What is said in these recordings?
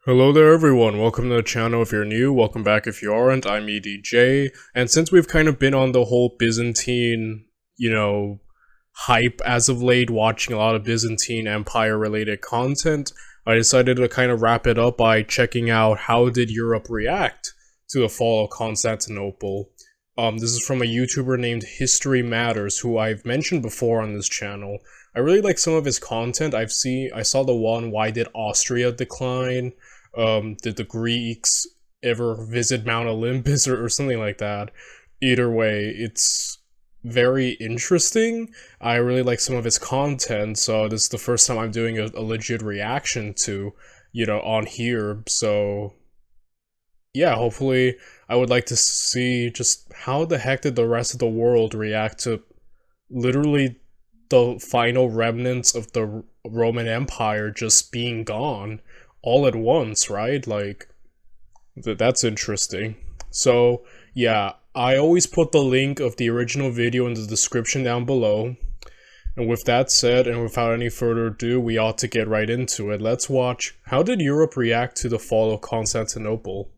Hello there everyone, welcome to the channel if you're new, welcome back if you aren't, I'm EDJ, and since we've kind of been on the whole Byzantine, hype as of late, watching a lot of Byzantine Empire related content, I decided to kind of wrap it up by checking out how did Europe react to the fall of Constantinople. This is from a YouTuber named History Matters, who I've mentioned before on this channel. I really like some of his content. I saw the one, Why Did Austria Decline? Did the Greeks ever visit Mount Olympus or something like that? Either way, it's very interesting. I really like some of his content, so this is the first time I'm doing a legit reaction to, on here. So, yeah, hopefully I would like to see just how the heck did the rest of the world react to literally the final remnants of the Roman Empire just being gone all at once, right? Like, that's interesting. So, yeah, I always put the link of the original video in the description down below. And with that said, and without any further ado, we ought to get right into it. Let's watch How Did Europe React to the Fall of Constantinople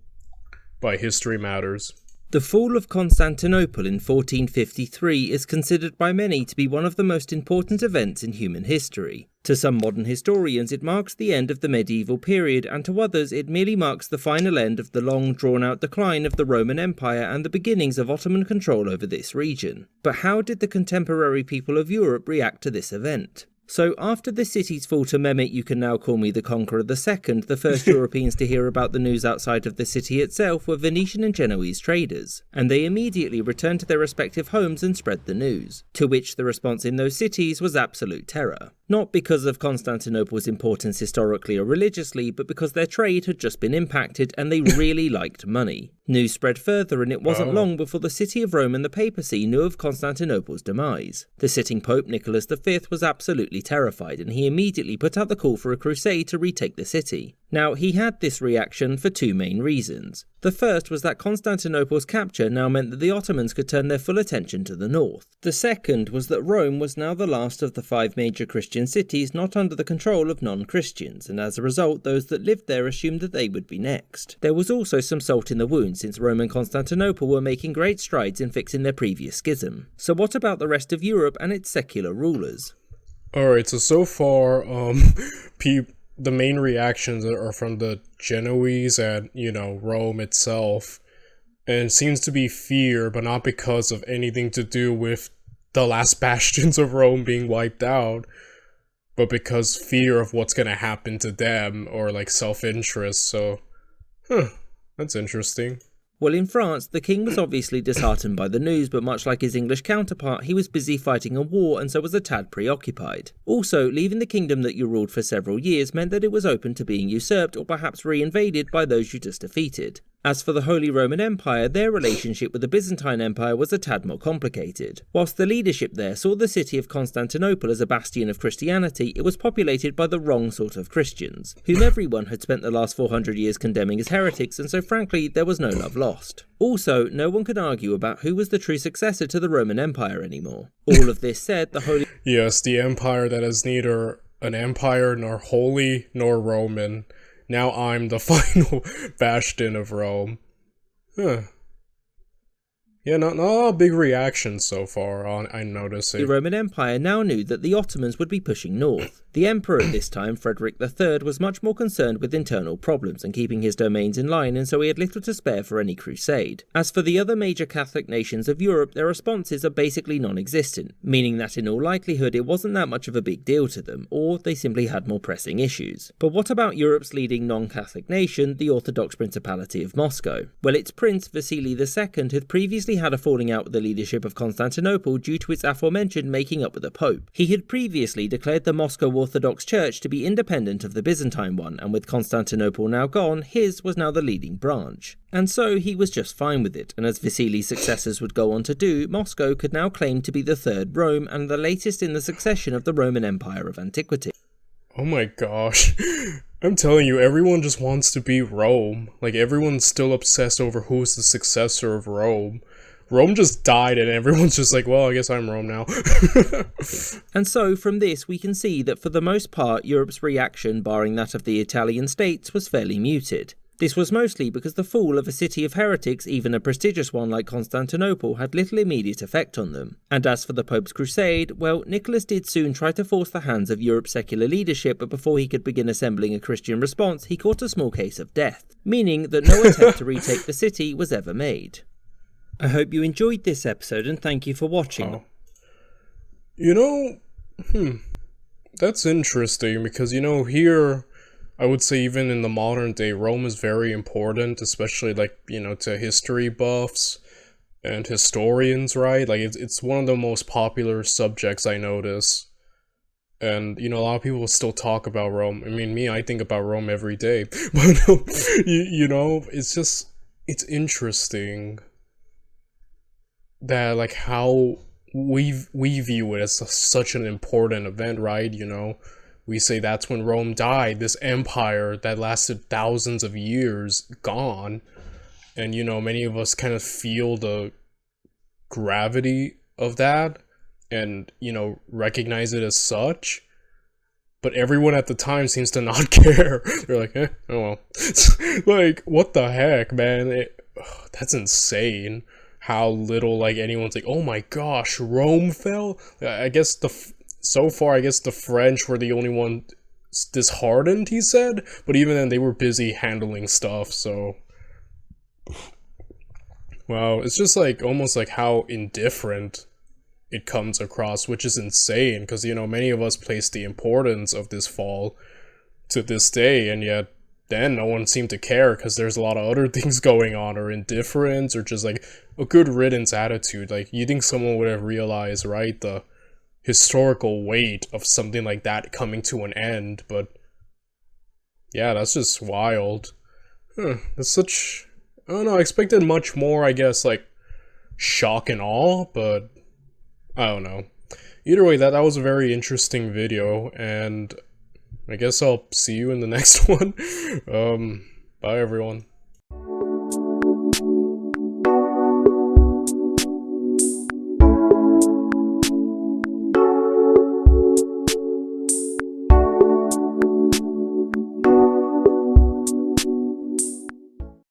by History Matters. The fall of Constantinople in 1453 is considered by many to be one of the most important events in human history. To some modern historians, it marks the end of the medieval period, and to others, it merely marks the final end of the long, drawn-out decline of the Roman Empire and the beginnings of Ottoman control over this region. But how did the contemporary people of Europe react to this event? So, after the city's fall to Mehmet You Can Now Call Me the Conqueror II, the first Europeans to hear about the news outside of the city itself were Venetian and Genoese traders, and they immediately returned to their respective homes and spread the news, to which the response in those cities was absolute terror. Not because of Constantinople's importance historically or religiously, but because their trade had just been impacted and they really liked money. News spread further, and it wasn't long before the city of Rome and the papacy knew of Constantinople's demise. The sitting Pope Nicholas V was absolutely terrified, and he immediately put out the call for a crusade to retake the city. Now, he had this reaction for two main reasons. The first was that Constantinople's capture now meant that the Ottomans could turn their full attention to the north. The second was that Rome was now the last of the 5 major Christian cities not under the control of non-Christians, and as a result, those that lived there assumed that they would be next. There was also some salt in the wound, since Rome and Constantinople were making great strides in fixing their previous schism. So what about the rest of Europe and its secular rulers? Alright, so far, the main reactions are from the Genoese and, Rome itself. And it seems to be fear, but not because of anything to do with the last bastions of Rome being wiped out, but because fear of what's gonna happen to them, or like self-interest, so, that's interesting. Well, in France, the king was obviously disheartened by the news, but much like his English counterpart, he was busy fighting a war and so was a tad preoccupied. Also, leaving the kingdom that you ruled for several years meant that it was open to being usurped or perhaps re-invaded by those you just defeated. As for the Holy Roman Empire, their relationship with the Byzantine Empire was a tad more complicated. Whilst the leadership there saw the city of Constantinople as a bastion of Christianity, it was populated by the wrong sort of Christians, whom everyone had spent the last 400 years condemning as heretics, and so frankly, there was no love lost. Also, no one could argue about who was the true successor to the Roman Empire anymore. All of this said, the Holy... Yes, the empire that is neither an empire nor holy nor Roman. Now I'm the final bastion of Rome. Yeah, not a big reaction so far, I'm noticing. The Roman Empire now knew that the Ottomans would be pushing north. The emperor at this time, Frederick III, was much more concerned with internal problems and keeping his domains in line, and so he had little to spare for any crusade. As for the other major Catholic nations of Europe, their responses are basically non-existent, meaning that in all likelihood it wasn't that much of a big deal to them, or they simply had more pressing issues. But what about Europe's leading non-Catholic nation, the Orthodox Principality of Moscow? Well, its prince, Vasily II, had previously had a falling out with the leadership of Constantinople due to its aforementioned making up with the Pope. He had previously declared the Moscow Orthodox Church to be independent of the Byzantine one, and with Constantinople now gone, his was now the leading branch. And so he was just fine with it, and as Vasily's successors would go on to do, Moscow could now claim to be the third Rome and the latest in the succession of the Roman Empire of antiquity. Oh my gosh. I'm telling you, everyone just wants to be Rome. Like, everyone's still obsessed over who's the successor of Rome. Rome just died and everyone's just like, well, I guess I'm Rome now. And so, from this, we can see that for the most part, Europe's reaction, barring that of the Italian states, was fairly muted. This was mostly because the fall of a city of heretics, even a prestigious one like Constantinople, had little immediate effect on them. And as for the Pope's crusade, well, Nicholas did soon try to force the hands of Europe's secular leadership, but before he could begin assembling a Christian response, he caught a small case of death, meaning that no attempt to retake the city was ever made. I hope you enjoyed this episode and thank you for watching. That's interesting because, here, I would say even in the modern day, Rome is very important, especially, to history buffs and historians, right? Like, it's one of the most popular subjects I notice. And, a lot of people still talk about Rome. I mean, I think about Rome every day. But, it's interesting that, how we view it as such an important event, right? We say that's when Rome died, this empire that lasted thousands of years, gone. And, many of us kind of feel the gravity of that and, recognize it as such. But everyone at the time seems to not care. They're like, oh well. Like, what the heck, man? That's insane. How little, anyone's like, oh my gosh, Rome fell? I guess so far, I guess the French were the only one disheartened, he said. But even then, they were busy handling stuff, so... Wow, it's just, almost how indifferent it comes across, which is insane, because, many of us place the importance of this fall to this day, and yet then no one seemed to care, because there's a lot of other things going on, or indifference, or just, a good riddance attitude. You think someone would have realized, right, the historical weight of something like that coming to an end, but yeah, that's just wild. That's such... I don't know, I expected much more, I guess, shock and awe, but I don't know. Either way, that was a very interesting video, and I guess I'll see you in the next one. Bye everyone.